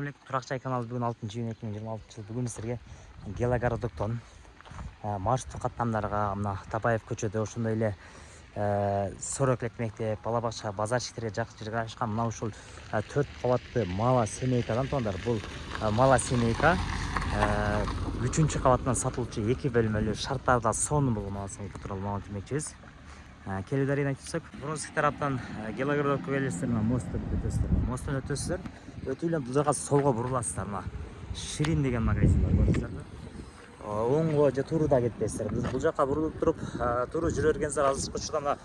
Туракчай каналы бүгін 6-июнь 2026 жыл. Бүгін сіздерге Гелогородоктон маршруттық каттамдарга мына Табаев көчөдө ошондой эле 40 мектеп, балабакча, базарчиктерге жакын жерге ачкан мына ушул 4 кабатты мала семейкадан туугандар. Бул мала семейка 3-чү кабаттан сатылуучу 2 бөлмөлүү шарттарда сонун болгон мала семейка тууралуу маалымат бермекчибиз. Келелерин айтсак, Бронский тараптан Гелогородокко келесиздер, мосттон өтөсүздөр. Мосттон өтөсүздөр. Өтүп эле бул жака солго буруласыздар. Мына Ширин деген магазин бар, көрүңүздөр. Оңго же туруда кетпейсиздер. Бул жака бурулуп туруп, туру жүрө бергенсиздер. Азыркы учурда мына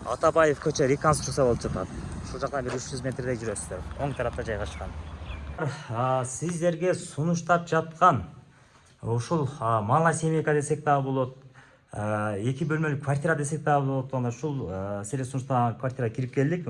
Атабаев көчө реконструкция болуп жатат. Ушул жактан бир 300 метрдей жүрөсүздөр. Оң тарапта жайгашкан. Сиздерге сунуштап жаткан ушул мала семейка десек дагы болот. 2 бөлмөлүү квартира десек дагы болот. Ушул силер сунуштаган квартира кирип келдик.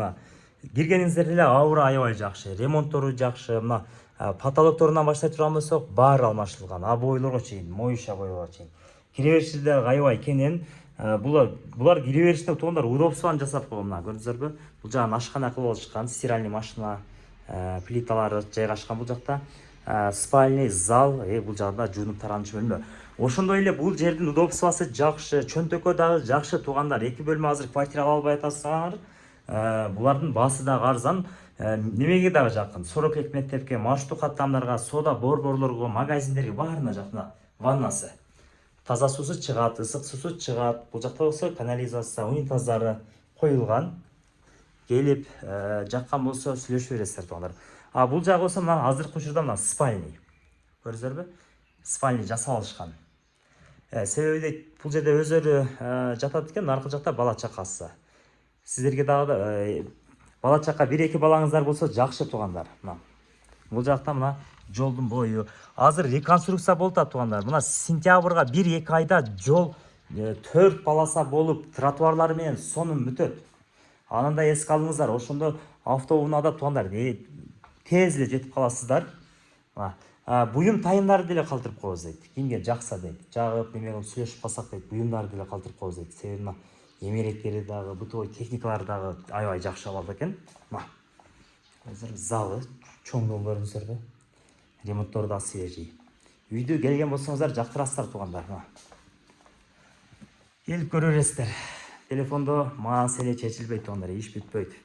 Киргениңиздер эле ауру аябай жакшы, ремонттору жакшы. Мына потолокторунан баштай турган болсок, баары алмашылган, обойлорго чейин, моюш обойлорго чейин. Кире беришинде аябай кенен. Булар кире бериште туугандар удобствону жасап койгон. Мына көрдүңүздөрбү? Бул жагын ашкана кылып алышкан, стиральный машина, плиталары жайгашкан бул жакта. Спальный зал, бул жагда жуунуп таранчу бөлмө. Ошондой эле бул жердин удобствосу жакшы, чөнтөккө дагы жакшы туугандар. 2 бөлмө азыр квартира ала албай атасыңар. Булардын баасы дагы арзан. Немеге дагы жакын? 40 мектепке, маршруттук каттамдарга, сода борборлорго, магазиндерге баарына жакын. Ваннасы. Таза суусу чыгат, ысык суусу чыгат. Бул жакта болсо канализация, унитаздары коюлган. Келип жаккан болсо сүйлөшүп бересиздер туугандар. Бул жагы болсо мына азыркы учурда мына спальный. Көрдүңүздөрбү? Спальный жасап алышкан. Себеби бул жерде өздөрү жатат экен, аркы жакта бала чакасы. Сиздерге дагы бала чака 1-2 балаңыздар болсо жакшы туугандар. Бул жакта мына жолдун бою азыр реконструкция болуп атат туугандар. Мына сентябрга 1-2 айда жол 4 полоса болуп, тротуарлары менен сонун бүтөт. Анан да эске алыңыздар, ошондо автоунаада туугандар тез эле жетип каласыздар. Буюм тайымдарды деле калтырып коебуз дейт. Кимге жакса дейт. Жагып неме кылып сүйлөшүп калсак дейт, буюмдарды деле калтырып коебуз дейт. Себеби эмеректери дагы, бытовой техникалары дагы аябай жакшы абалда экен. Азыр залы чоңдугун көрүңүздөрбү? Ремонттору да свежий. Үйдө келген болсоңуздар жактырасыздар туугандар. Келип көрө бересиздер. Телефондо маселе чечилбейт туугандар, иш бүтпөйт.